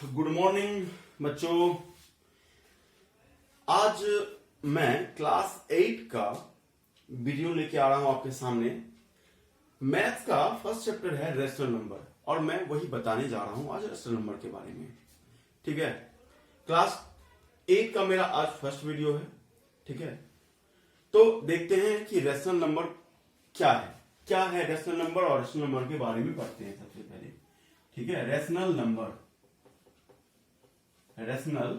Good morning बच्चों। आज मैं क्लास 8 का वीडियो लेके आ रहा हूं आपके सामने। मैथ्स का फर्स्ट चैप्टर है रेशनल नंबर और मैं वही बताने जा रहा हूं आज रेशनल नंबर के बारे में। ठीक है, क्लास 8 का मेरा आज फर्स्ट वीडियो है। ठीक है, तो देखते हैं कि रेशनल नंबर क्या है रेशनल नंबर और रेशनल नंबर के बारे में पढ़ते हैं सबसे पहले। ठीक है, रेशनल नंबर रेशनल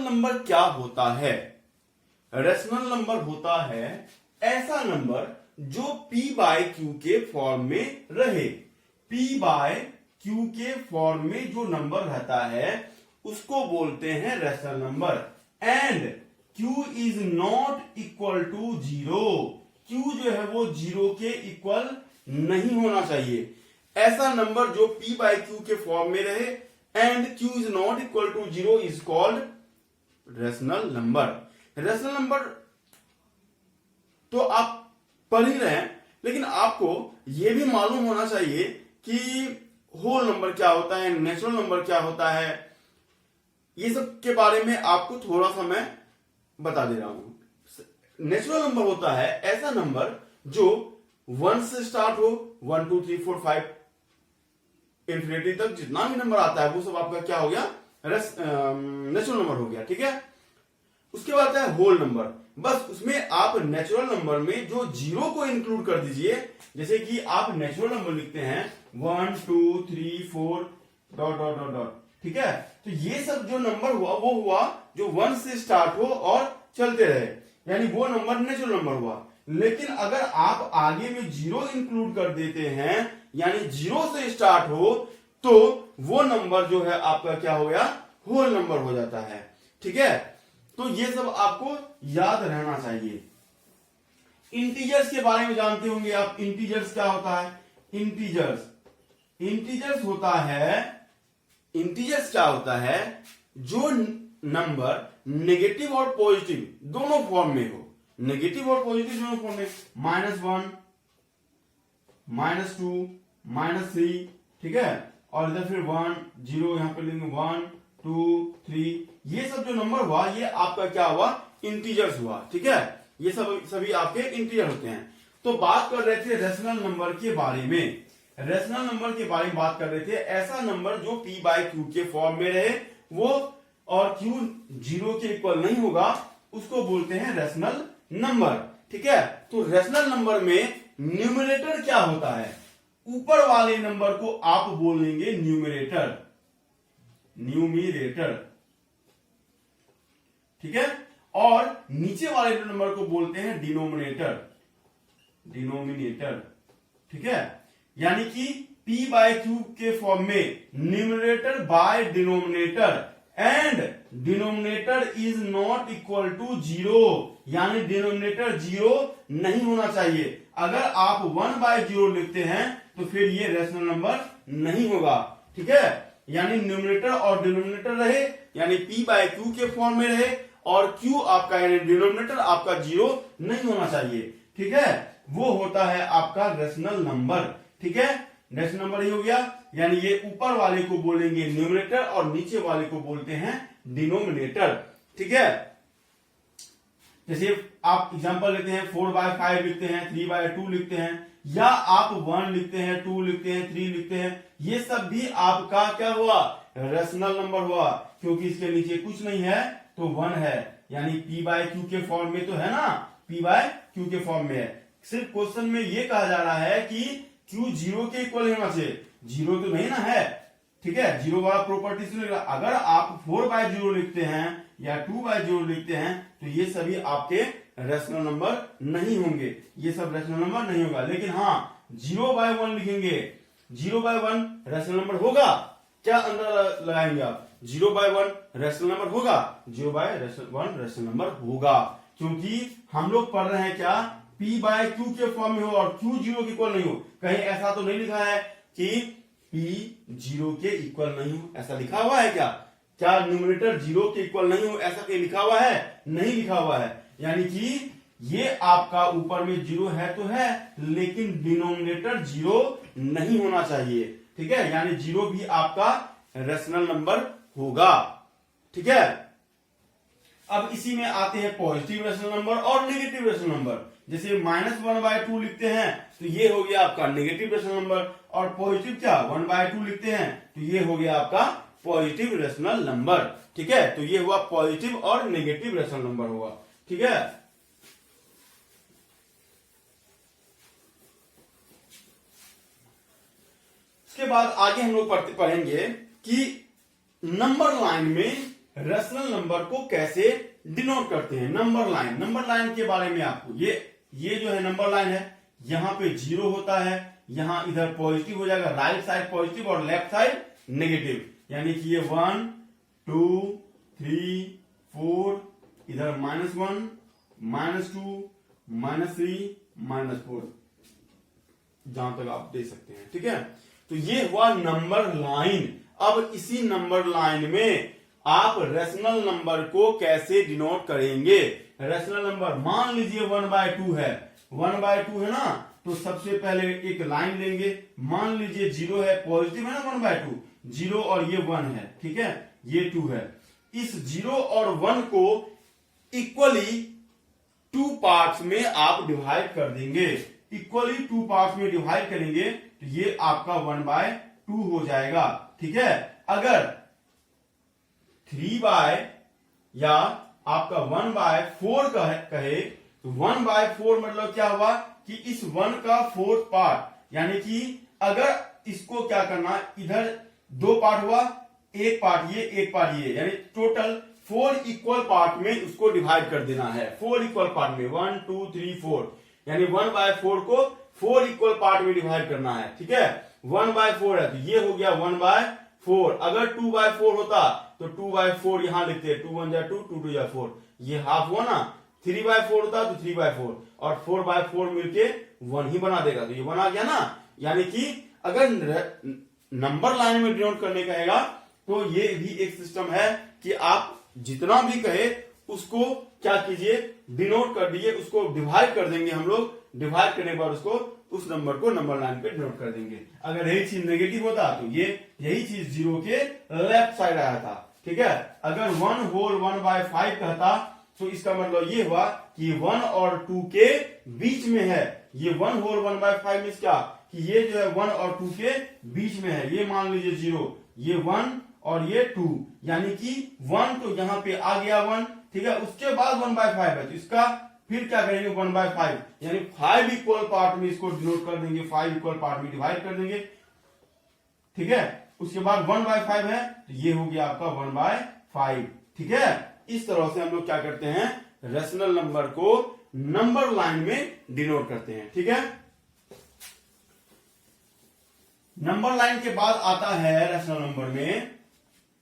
नंबर क्या होता है? रेशनल नंबर होता है ऐसा नंबर जो P बाय Q के फॉर्म में रहे। P बाय Q के फॉर्म में जो नंबर रहता है उसको बोलते हैं rational number. And Q is not equal to 0। Q जो है वो 0 के इक्वल नहीं होना चाहिए। ऐसा नंबर जो P बाय Q के फॉर्म में रहे and Q is not equal to 0 is called rational number. Rational number तो आप पढ़ ही रहे हैं, लेकिन आपको यह भी मालूम होना चाहिए कि होल नंबर क्या होता है, नेचुरल नंबर क्या होता है। ये सब के बारे में आपको थोड़ा सा मैं बता दे रहा हूं। नेचुरल नंबर होता है ऐसा नंबर जो 1 से स्टार्ट हो, 1 2 3 4 5 इंफिनिटी तक जितना भी नंबर आता है वो सब आपका क्या हो गया, नेचुरल नंबर हो गया। ठीक है, उसके बाद आता है होल नंबर। बस उसमें आप नेचुरल नंबर में जो 0 को इंक्लूड कर दीजिए। जैसे कि आप नेचुरल नंबर लिखते हैं 1 2 3 4 डॉट डॉट डॉट डॉट। ठीक है, तो ये सब जो नंबर हुआ वो हुआ जो 1 से स्टार्ट हो और चलते रहे, यानी वो नंबर नेचुरल नंबर हुआ। लेकिन अगर आप आगे में 0 इंक्लूड कर देते हैं, यानी 0 से स्टार्ट हो, तो वो नंबर जो है आपका क्या हो गया, होल नंबर हो जाता है। ठीक है, तो ये सब आपको याद रहना चाहिए। इंटीजर्स के बारे में जानते होंगे आप। इंटीजर्स क्या होता है? इंटीजर्स क्या होता है जो नंबर नेगेटिव और पॉजिटिव दोनों फॉर्म में हो। नेगेटिव और पॉजिटिव दोनों फॉर्म में, -1 -2 -3। ठीक है, और इधर फिर 1 0 यहां पे लेंगे 1 2 3। ये सब जो नंबर हुआ ये आपका क्या हुआ, इंटीजर्स हुआ। ठीक है, ये सभी आपके इंटीजर होते हैं। तो बात कर रहे थे रेशनल नंबर के बारे में। रेशनल नंबर के बारे में बात कर रहे थे ऐसा नंबर जो P बाय Q के फॉर्म में रहे वो, और Q 0 के इक्वल नहीं होगा, उसको बोलते हैं रेशनल नंबर। ठीक है, तो रेशनल नंबर में न्यूमरेटर क्या होता है? ऊपर वाले नंबर को आप बोलेंगे न्यूमरेटर। ठीक है, और नीचे वाले नंबर को बोलते हैं डिनोमिनेटर। ठीक है, यानी कि P बाय Q के फॉर्म में numerator by denominator and denominator is not equal to 0, यानी डिनोमिनेटर 0 नहीं होना चाहिए। अगर आप 1 बाय 0 लिखते हैं तो फिर ये रेशनल नंबर नहीं होगा। ठीक है, यानी न्यूमरेटर और डिनोमिनेटर रहे, यानी P बाय Q के फॉर्म में रहे, और Q आपका यानी डिनोमिनेटर आपका 0 नहीं होना चाहिए। ठीक है, वो होता है आपका रेशनल नंबर। ठीक है, नेक्स्ट नंबर ही हो गया, यानी ये ऊपर वाले को बोलेंगे न्यूमरेटर और नीचे वाले को बोलते हैं डिनोमिनेटर। ठीक है, जैसे आप एग्जांपल लेते हैं 4 बाय 5 लिखते हैं, 3 बाय 2 लिखते हैं, या आप 1 लिखते हैं, 2 लिखते हैं, 3 लिखते हैं, ये सब भी आपका क्या हुआ, रेशनल नंबर हुआ, क्योंकि इसके नीचे कुछ नहीं है तो 1 है, यानी P बाय Q के फॉर्म में तो है ना, P बाय Q के फॉर्म में है। सिर्फ क्वेश्चन में ये कहा जा रहा है कि Q 0 के इक्वल होना चाहिए, 0 तो नहीं ना है। ठीक है, 0 वाला प्रॉपर्टी से अगर आप 4 बाय 0 लिखते हैं या 2 बाय 0 लिखते हैं तो ये सभी आपके रेशनल नंबर नहीं होंगे, ये सब रेशनल नंबर नहीं होगा। लेकिन हाँ, 0 बाय 1 लिखेंगे, 0 बाय 1 रेशनल नंबर होगा। क्या अंदर लगाएंगे आप? 0 बाय 1 रेशनल नंबर होगा, 0 बाय 1 रेशनल नंबर होगा, क्योंकि हम लोग पढ़ रहे हैं क्या, P बाय Q के फॉर्म में हो और Q 0 के इक्वल नहीं हो। कहीं ऐसा तो नहीं लिखा है कि P 0 के इक्वल नहीं हो, ऐसा लिखा हुआ है क्या? क्या न्यूमरेटर 0 के इक्वल नहीं हो, ऐसा कहीं लिखा हुआ है? नहीं लिखा हुआ है। यानी कि ये आपका ऊपर में 0 है तो है, लेकिन डिनोमिनेटर 0 नहीं होना चाहिए। ठीक है, यानी 0 भी आपका रेशनल नंबर होगा। ठीक है, अब इसी में आते हैं पॉजिटिव रेशनल नंबर और नेगेटिव रेशनल नंबर। जैसे -1/2 लिखते हैं तो ये हो गया आपका नेगेटिव रेशनल नंबर, और पॉजिटिव क्या 1/2 लिखते हैं तो ये हो गया आपका पॉजिटिव रेशनल नंबर। ठीक है, तो ये हुआ पॉजिटिव और नेगेटिव रेशनल नंबर हुआ। ठीक है, इसके बाद आगे हम लोग पढ़ेंगे कि नंबर लाइन में रेशनल नंबर को कैसे डिनोट करते हैं। नंबर लाइन के बारे में आपको ये जो है नंबर लाइन है, यहां पे 0 होता है, यहां इधर पॉजिटिव हो जाएगा, राइट साइड पॉजिटिव और लेफ्ट साइड नेगेटिव, यानी कि ये 1 2 3 4, इधर -1 -2 -3 -4, जहां तक आप दे सकते हैं। ठीक है, तो ये हुआ नंबर लाइन। अब इसी नंबर लाइन में आप रेशनल नंबर को कैसे डिनोट करेंगे। रेशनल नंबर मान लीजिए 1/2 है, 1/2 है ना, तो सबसे पहले एक लाइन लेंगे। मान लीजिए 0 है, पॉजिटिव है ना 1/2, 0 और ये 1 है। ठीक है, ये 2 है। इस 0 और 1 को इक्वली 2 पार्ट्स में आप डिवाइड कर देंगे। इक्वली 2 पार्ट्स में डिवाइड करेंगे तो ये आपका 1/2 हो जाएगा। ठीक है, अगर 3 या आपका 1/4 कहे तो 1/4 मतलब क्या हुआ कि इस 1 का 4th पार्ट, यानी कि अगर इसको क्या करना, इधर 2 पार्ट हुआ, एक पार्ट ये एक पार्ट ये, यानी टोटल 4 इक्वल पार्ट में उसको डिवाइड कर देना है। 4 इक्वल पार्ट में 1 2 3 4, यानी 1/4 को 4 इक्वल पार्ट में डिवाइड करना है। ठीक है, 1/4 है तो ये हो गया 1/4। अगर 2/4 होता तो 2/4 यहां लिखते हैं, 2 1 जा 2 2 2 जा 4, ये हाफ हुआ ना। 3/4 होता तो 3/4 और 4/4 मिलके 1 ही बना देगा, तो ये 1 आ गया ना। यानी कि अगर नंबर लाइन में डिनोट करने कहेगा तो ये भी एक सिस्टम है कि आप जितना भी कहे उसको क्या कीजिए, डिनोट कर दीजिए, उसको डिवाइड कर देंगे हम लोग। डिवाइड करने के बाद उसको उस नंबर को नंबर लाइन पे डिनोट कर देंगे। अगर यही चीज नेगेटिव होता तो ये यही चीज 0 के लेफ्ट साइड आया था। ठीक है, अगर 1 होल 1/5 कहता तो इसका मतलब ये हुआ कि 1 और 2 के बीच में है। ये 1 होल 1/5 मीन्स क्या कि ये जो है 1 और 2 के बीच में है। ये मान लीजिए 0, ये 1 और ये 2, यानी कि 1 तो यहां पे आ गया 1। ठीक है, उसके बाद 1/5 है तो इसका फिर क्या करेंगे 1/5, यानी 5 इक्वल पार्ट में इसको डिनोट कर देंगे, 5 इक्वल पार्ट में डिवाइड कर देंगे। ठीक है, उसके बाद 1/5 है तो ये हो गया आपका 1/5। ठीक है, इस तरह से हम लोग क्या करते हैं, रेशनल नंबर को नंबर लाइन में डिनोट करते हैं। ठीक है, नंबर लाइन के बाद आता है रेशनल नंबर में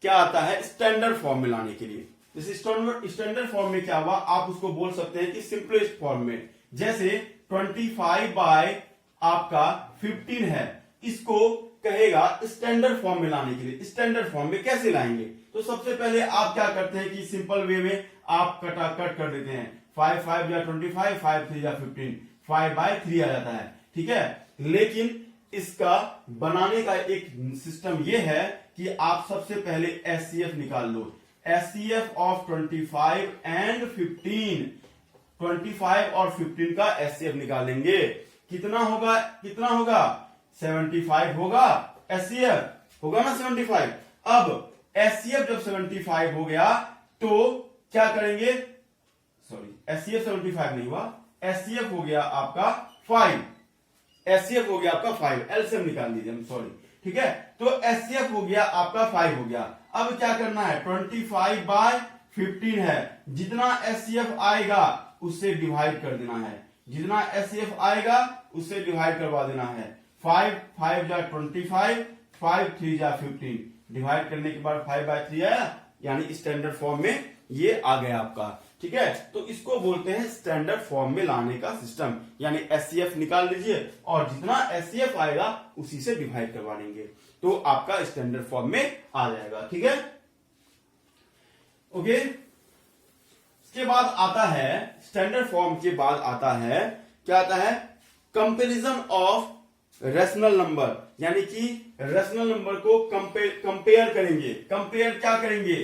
क्या आता है, स्टैंडर्ड फॉर्म में लाने के लिए। जैसे स्टैंडर्ड फॉर्म में क्या हुआ, आप उसको बोल सकते हैं कि सिंपलेस्ट फॉर्म में। जैसे 25 आपका 15 है, इसको कहेगा स्टैंडर्ड फॉर्म में लाने के लिए। स्टैंडर्ड फॉर्म में कैसे लाएंगे, तो सबसे पहले आप क्या करते हैं कि सिंपल वे में आप कट कर देते हैं। 5 5 या 25, 5 3 या 15, 5/3 आ जाता है। ठीक है, लेकिन इसका बनाने का एक सिस्टम यह है कि आप सबसे पहले एचसीएफ निकाल लो। एचसीएफ ऑफ 25 एंड 15, 25 और 15 का एचसीएफ निकालेंगे। कितना होगा 75 होगा, एचसीएफ होगा ना 75। अब एचसीएफ जब 75 हो गया तो क्या करेंगे, सॉरी एचसीएफ 75 नहीं हुआ, एचसीएफ हो गया आपका 5, एचसीएफ हो गया आपका 5, एलसीएम निकाल लीजिए, सॉरी। ठीक है, तो एचसीएफ हो गया आपका 5 हो गया। अब क्या करना है, 25/15 है, जितना एचसीएफ आएगा उससे डिवाइड कर देना है। जितना एचसीएफ आएगा उससे डिवाइड करवा देना है। 5 5 जा 25, 5 3 जा 15, डिवाइड करने के बाद 5/3 आया, यानी स्टैंडर्ड फॉर्म में ये आ गया आपका। ठीक है, तो इसको बोलते हैं स्टैंडर्ड फॉर्म में लाने का सिस्टम। यानी एचसीएफ निकाल लीजिए और जितना एचसीएफ आएगा उसी से डिवाइड करवा लेंगे तो आपका स्टैंडर्ड फॉर्म में आ जाएगा। ठीक है, ओके। इसके बाद आता है, स्टैंडर्ड फॉर्म के बाद आता है क्या, आता है कंपैरिजन ऑफ रेशनल नंबर, यानी कि रेशनल नंबर को कंपेयर करेंगे। कंपेयर क्या करेंगे,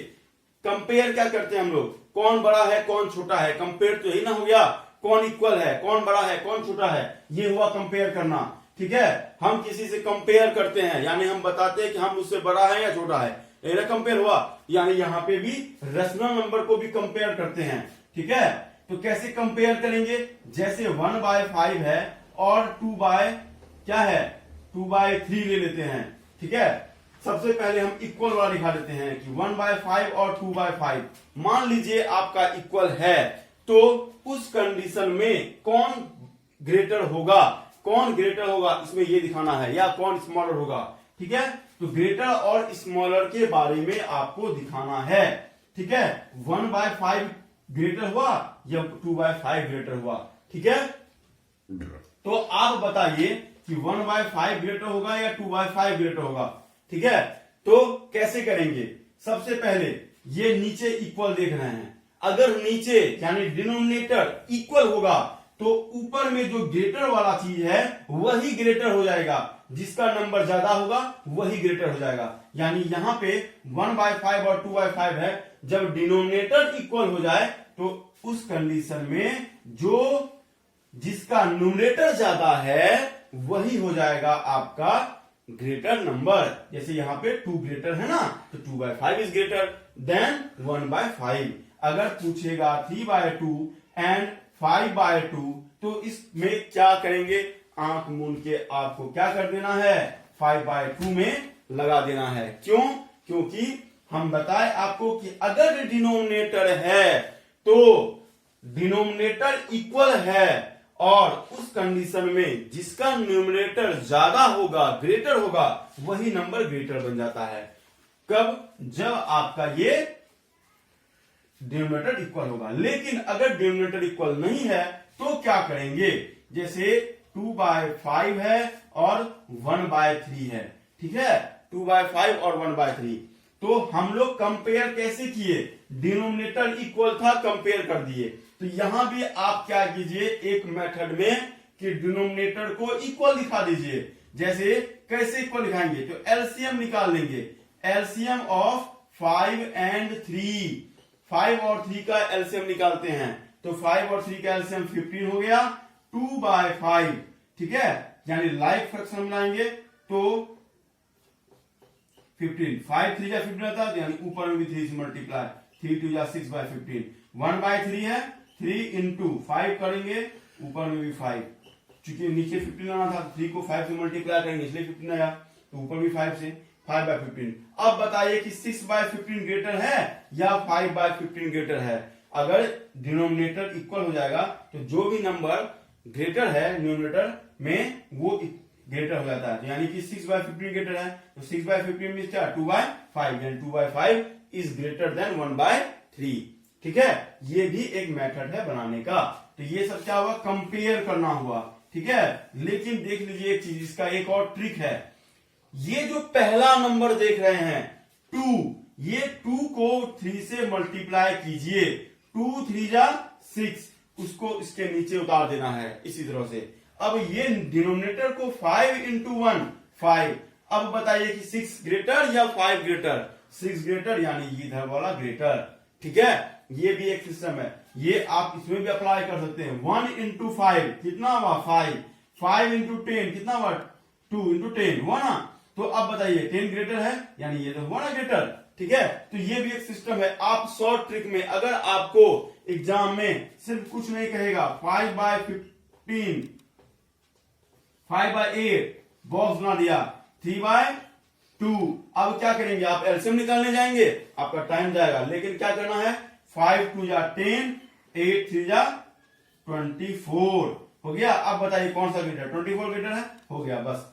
कंपेयर क्या करते हैं हम लोग, कौन बड़ा है कौन छोटा है, कंपेयर तो यही ना हो गया, कौन इक्वल है, कौन बड़ा है कौन छोटा है, ये हुआ कंपेयर करना। ठीक है, हम किसी से कंपेयर करते हैं, यानी हम बताते हैं कि हम उससे बड़ा है या छोटा है, ये कंपेयर हुआ। यानी यहाँ पे भी रेशनल नंबर को भी कंपेयर करते हैं। ठीक है, तो कैसे कंपेयर करेंगे, जैसे 1/5 है और 2/, क्या है, 2/3 ले लेते हैं। ठीक है, सबसे पहले हम इक्वल वाला दिखा देते हैं कि 1/5 और 2/5 मान लीजिए आपका इक्वल है, तो उस कंडीशन में कौन ग्रेटर होगा, कौन ग्रेटर होगा इसमें ये दिखाना है, या कौन स्मॉलर होगा। ठीक है, तो ग्रेटर और स्मॉलर के बारे में आपको दिखाना है। ठीक है, 1/5 ग्रेटर हुआ या 2/5 ग्रेटर हुआ। ठीक है, तो आप बताइए कि 1/5 ग्रेटर होगा या 2/5 ग्रेटर होगा। ठीक है, तो कैसे करेंगे, सबसे पहले ये नीचे इक्वल देख रहे हैं, अगर नीचे यानी डिनोमिनेटर इक्वल होगा तो ऊपर में जो ग्रेटर वाला चीज है वही ग्रेटर हो जाएगा, जिसका नंबर ज्यादा होगा वही ग्रेटर हो जाएगा। यानी यहां पे 1/5 और 2/5 है, जब डिनोमिनेटर इक्वल हो जाए तो उस कंडीशन में जो जिसका न्यूमरेटर ज्यादा है वही हो जाएगा आपका ग्रेटर नंबर। जैसे यहाँ पे 2 ग्रेटर है ना, तो 2/5 इज ग्रेटर देन 1/5। अगर पूछेगा 3/2 एंड 5/2 तो इसमें क्या करेंगे, आंख मूंद के आपको क्या कर देना है, 5/2 में लगा देना है। क्यों, क्योंकि हम बताए आपको कि अगर डिनोमिनेटर है तो डिनोमिनेटर इक्वल है और उस कंडीशन में जिसका न्यूमरेटर ज्यादा होगा, ग्रेटर होगा, वही नंबर ग्रेटर बन जाता है। कब, जब आपका ये डिनोमिनेटर इक्वल होगा। लेकिन अगर डिनोमिनेटर इक्वल नहीं है तो क्या करेंगे, जैसे 2/5 है और 1/3 है। ठीक है, 2/5 और 1/3, तो हम लोग कंपेयर कैसे किए, डिनोमिनेटर इक्वल था, कंपेयर कर दिए। तो यहां भी आप क्या कीजिए, एक मेथड में कि डिनोमिनेटर को इक्वल दिखा दीजिए। जैसे कैसे इक्वल दिखाएंगे, तो एलसीएम निकाल लेंगे, एलसीएम ऑफ 5 एंड 3, 5 और 3 का एलसीएम निकालते हैं, तो 5 और 3 का एलसीएम 15 हो गया 2/5। ठीक है, यानी लाइक फ्रैक्शन बनाएंगे तो 15, 5 3 या 15 आता है, यानी ऊपर में भी 3 से मल्टीप्लाई, 3 2 या 6/15, 1/3 है, 3 into 5 करेंगे, ऊपर में भी 5, चूंकि नीचे 15 आना था, 3 को 5 से मल्टीप्लाई करेंगे इसलिए 15 आया, तो ऊपर भी 5 से 5/15। अब बताइए कि 6/15 ग्रेटर है या 5/15 ग्रेटर है। अगर डिनोमिनेटर इक्वल हो जाएगा तो जो भी नंबर ग्रेटर है न्यूमरेटर में वो ग्रेटर हो जाता है, यानी कि 6/15 ग्रेटर है, तो 6/15 मीन्स क्या, 2/5, यानी 2/5 इज ग्रेटर देन 1/3। ठीक है, ये भी एक मेथड है बनाने का। तो ये सब क्या हुआ, कंपेयर करना हुआ। ठीक है, लेकिन देख लीजिए एक चीज, इसका एक और ट्रिक है। ये जो पहला नंबर देख रहे हैं 2, ये 2 को 3 से मल्टीप्लाई कीजिए, 2 3 जा 6, उसको इसके नीचे उतार देना है इसी तरह से। अब ये डिनोमिनेटर को 5 into 1 5, अब बताइए कि 6 ग्रेटर या 5 ग्रेटर, 6 ग्रेटर, यानी इधर वाला ग्रेटर। ठीक है, ये भी एक सिस्टम है, ये आप इसमें भी अप्लाई कर सकते हैं। 1 into 5 कितना हुआ 5, 5 into 10 कितना हुआ 2 into 10 हुआ ना, तो अब बताइए 10 ग्रेटर है, यानी ये तो हुआ ना ग्रेटर। ठीक है, तो ये भी एक सिस्टम है। आप शॉर्ट ट्रिक में, अगर आपको एग्जाम में सिर्फ कुछ नहीं कहेगा 5/15, 5/8 बॉक्स बना दिया, 3/2, अब क्या करेंगे, आप एलसीएम निकालने जाएंगे, आपका टाइम जाएगा। लेकिन क्या करना है, 5 2 जा 10, 8 3 जा 24 हो गया। अब बताइए कौन सा ग्रेटर, 24 ग्रेटर है, हो गया, बस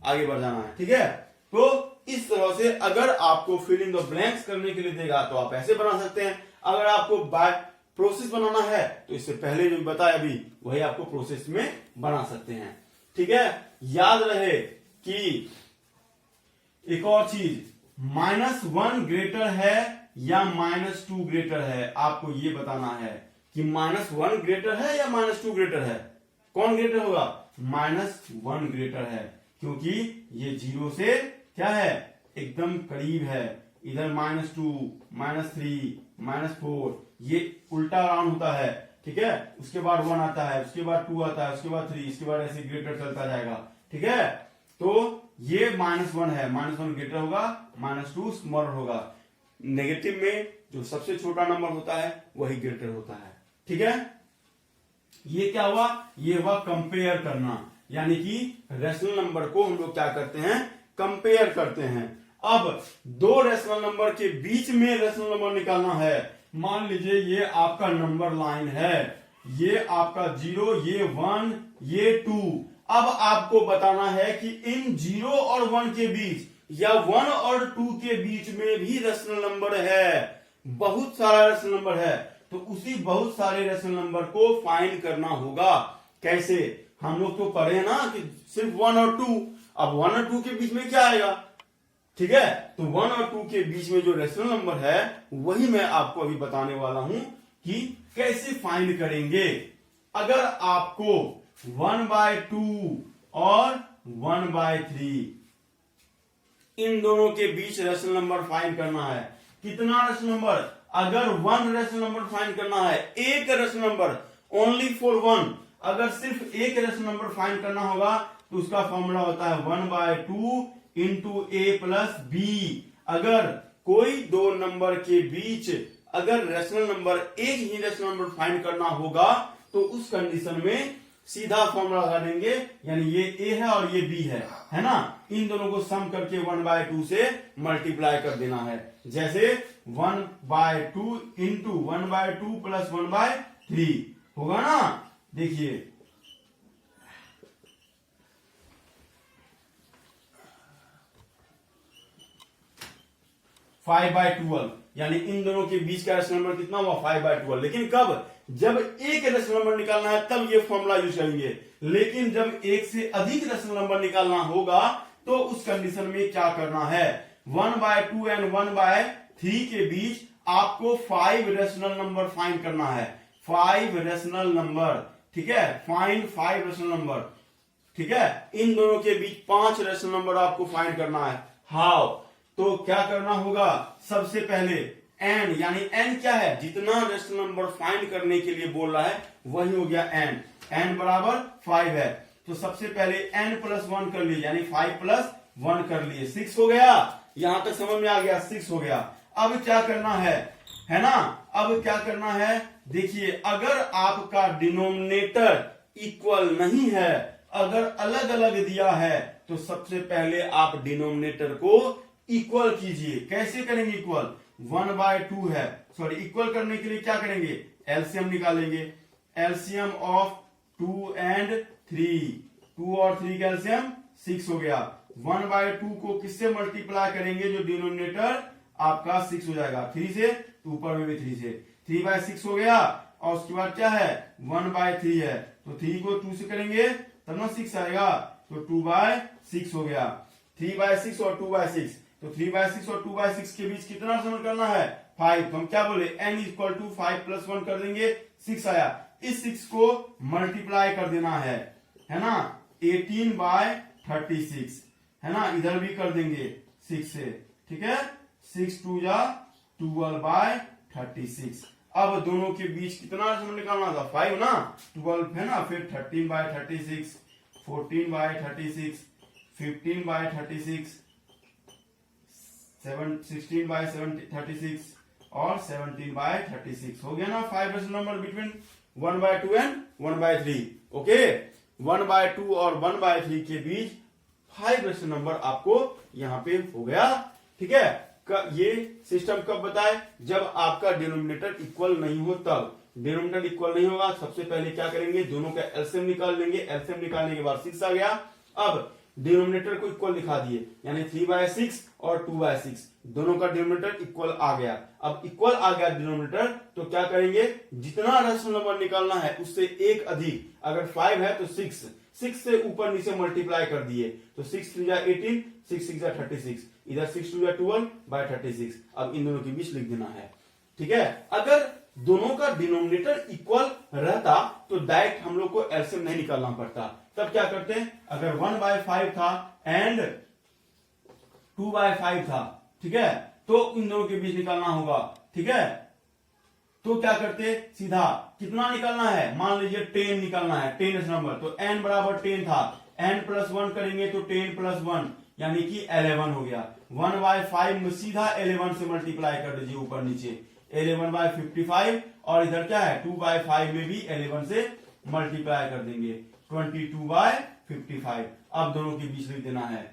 आगे बढ़ जाना है। ठीक है, तो इस तरह से अगर आपको फिल इन द ब्लैंक्स करने के लिए देगा तो आप ऐसे बना सकते हैं। अगर आपको बाय प्रोसेस बनाना है तो इससे पहले जो बताया अभी वही आपको प्रोसेस में बना सकते हैं। ठीक है, याद रहे कि एक और चीज, -1 ग्रेटर है या -2 ग्रेटर है, आपको ये बताना है कि -1 ग्रेटर है या -2 ग्रेटर है, कौन ग्रेटर होगा, -1 ग्रेटर है, क्योंकि ये 0 से क्या है, एकदम करीब है। इधर -2, -3, -4, ये उल्टा राउंड होता है, ठीक है। उसके बाद 1 आता है, उसके बाद 2 आता है, उसके बाद 3, इसके बाद ऐसे ग्रेटर चलता जाएगा, ठीक है। तो ये -1 है, -1 ग्रेटर होगा, -2 स्मॉलर होगा। नेगेटिव में जो सबसे छोटा नंबर होता है वही ग्रेटर होता है, ठीक है। ये क्या हुआ, ये हुआ कंपेयर करना, यानी कि रेशनल नंबर को हम लोग क्या करते हैं, कंपेयर करते हैं। अब दो रेशनल नंबर के बीच में रेशनल नंबर निकालना है। मान लीजिए ये आपका नंबर लाइन है, ये आपका 0, ये 1, ये 2। अब आपको बताना है कि इन 0 और 1 के बीच या 1 और 2 के बीच में भी रेशनल नंबर है, बहुत सारा रेशनल नंबर है। तो उसी बहुत सारे रेशनल नंबर को फाइंड करना होगा। कैसे, हम लोग तो पढ़े हैं ना कि सिर्फ 1 और 2। अब 1 और 2 के बीच में क्या आएगा, ठीक है। तो 1 और 2 के बीच में जो रेशनल नंबर है वही मैं आपको अभी बताने वाला हूं कि कैसे फाइंड करेंगे। अगर आपको 1/2 और 1/3 इन दोनों के बीच रेशनल नंबर फाइंड करना है, कितना रेशनल नंबर, अगर 1 रेशनल नंबर फाइंड करना है, एक रेशनल नंबर, ओनली फॉर 1, अगर सिर्फ एक रेशनल नंबर फाइंड करना होगा तो उसका फॉर्मूला होता है 1/2 इंटू ए प्लस बी। अगर कोई दो नंबर के बीच अगर रेशनल नंबर, एक ही रेशनल नंबर फाइंड करना होगा तो उस कंडीशन में सीधा फॉर्मूला लगा देंगे, यानी ये ए है और ये बी है ना। इन दोनों को सम करके 1/2 से मल्टीप्लाई कर देना है। जैसे 1/2 इंटू 1/2 प्लस 1/3 होगा ना। देखिए 5/12, यानी इन दोनों के बीच का रेशनल नंबर कितना हुआ, 5/12। लेकिन कब, जब एक रेशनल नंबर निकालना है तब ये फॉर्मूला यूज करेंगे। लेकिन जब एक से अधिक रेशनल नंबर निकालना होगा तो उस कंडीशन में क्या करना है, 1/2 एंड 1/3 के बीच आपको 5 रेशनल नंबर फाइंड करना है। 5 रेशनल नंबर, ठीक है, फाइंड 5 रेशनल नंबर, ठीक है। इन दोनों के बीच 5 रेशनल नंबर आपको फाइंड करना है। हाउ, तो क्या करना होगा, सबसे पहले एन, यानी एन क्या है, जितना रेशनल नंबर फाइंड करने के लिए बोल रहा है वही हो गया एन। एन बराबर 5 है, तो सबसे पहले एन प्लस 1 कर लिए, यानी 5 प्लस 1 कर लिए, 6 हो गया। यहां तक समझ में आ गया, 6 हो गया। अब क्या करना है ना, अब क्या करना है, देखिए अगर आपका डिनोमिनेटर इक्वल नहीं है, अगर अलग अलग दिया है, तो सबसे पहले आप डिनोमिनेटर को इक्वल कीजिए। कैसे करेंगे इक्वल, 1/2 है, सॉरी इक्वल करने के लिए क्या करेंगे, एलसीएम निकालेंगे। एलसीएम ऑफ 2 एंड 3, 2 और 3 का एलसीएम 6 हो गया। 1/2 को किससे मल्टीप्लाई करेंगे, जो डिनोमिनेटर आपका 6 हो जाएगा, 3 से, तो ऊपर में भी 3 से, 3/6 हो गया। और उसके बाद क्या है, 1/3 है, तो 3 को 2 से करेंगे तब ना 6 आएगा, तो 2/6 हो गया। 3/6 और 2/6, तो 3/6 और 2/6 के बीच कितना रेशनल करना है, 5। तो हम क्या बोले, n इक्वल टू 5 प्लस 1 कर देंगे, 6 आया। इस 6 को मल्टीप्लाई कर देना है ना, 18/36 है ना, इधर भी कर देंगे 6 से, ठीक है। 6 2 जा 12/36। अब दोनों के बीच कितना रेशनल निकालना था, 5 ना, 12 है ना, फिर 13/36, 14/36, 15/36, 16/36 और 17/36 हो गया ना। 5 rational number between 1/2 and 1/3। Okay, 1/2 और 1/3 के बीच 5 रेशनल नंबर आपको यहाँ पे हो गया, ठीक है। ये सिस्टम कब बताए, जब आपका डिनोमिनेटर इक्वल नहीं हो तब। डिनोमिनेटर इक्वल नहीं होगा, सबसे पहले क्या करेंगे, दोनों का एलसीएम निकाल लेंगे। एलसीएम निकालने के बाद 6 आ गया। अब डिनोमिनेटर को इक्वल दिखा दिए, यानी 3/6 और 2/6 दोनों का डिनोमिनेटर इक्वल आ गया। अब इक्वल आ गया डिनोमिनेटर, तो क्या करेंगे, जितना रेशनल नंबर निकालना है उससे एक अधिक, अगर 5 है तो 6 से ऊपर नीचे मल्टीप्लाई कर दिए, तो 6 3 18, 6 6 36, इधर 6 2 12/36। अब इन दोनों के बीच लिख देना है, ठीक है। अगर दोनों का डिनोमिनेटर इक्वल रहता तो डायरेक्ट हम लोग को एलसीएम नहीं निकालना पड़ता। तब क्या करते हैं, अगर 1/5 था एंड 2/5 था, ठीक है, तो इन दोनों के बीच निकालना होगा, ठीक है। तो क्या करते, सीधा कितना निकालना है, मान लीजिए 10 निकालना है, 10 नंबर, तो n बराबर 10 था, n प्लस 1 करेंगे तो 10 प्लस 1 यानी कि 11 हो गया। 1/5 में सीधा 11 से मल्टीप्लाई कर दीजिए ऊपर नीचे, 11/55, और इधर क्या है 2/5 में भी 11 से मल्टीप्लाई कर देंगे, 22/55। अब दोनों के बीच लिख देना है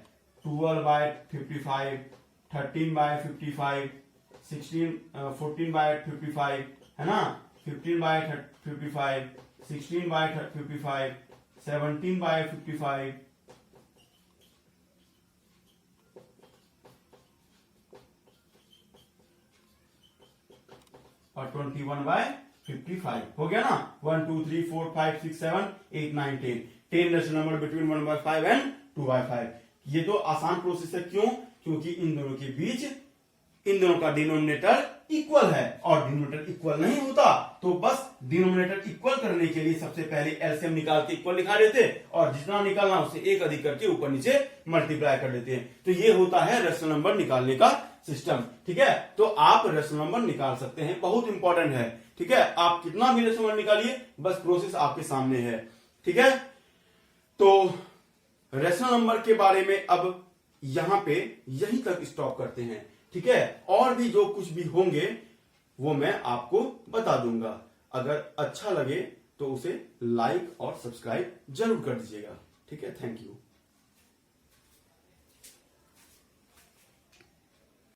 12/55, 13/55, 14/55, है ना, 15/55, 16/55, 17/55, और 21/55 हो गया ना। 1 2 3 4 5 6 7 8 9 10 10 रेशनल नंबर बिटवीन 1/5 एंड 2/5। ये तो आसान प्रोसेस है, क्यों, क्योंकि इन दोनों के बीच इन दोनों का डिनोमिनेटर इक्वल है, और डिनोमिनेटर इक्वल नहीं होता तो बस डिनोमिनेटर इक्वल करने के लिए सबसे पहले एलसीएम निकाल के इक्वल लिखा देते, और जितना निकालना उससे एक अधिक करके ऊपर नीचे मल्टीप्लाई कर देते हैं। तो ये होता है रेशनल नंबर निकालने का सिस्टम, ठीक है। तो आप रेशनल नंबर निकाल सकते हैं, बहुत इंपॉर्टेंट है, ठीक है। आप कितना भी रेशनल नंबर निकालिए, बस प्रोसेस आपके सामने है, ठीक है। तो रेशनल नंबर के बारे में अब यहां पे यहीं तक स्टॉप करते हैं, ठीक है। और भी जो कुछ भी होंगे वो मैं आपको बता दूंगा। अगर अच्छा लगे तो उसे लाइक और सब्सक्राइब जरूर कर दीजिएगा, ठीक है। Thank you.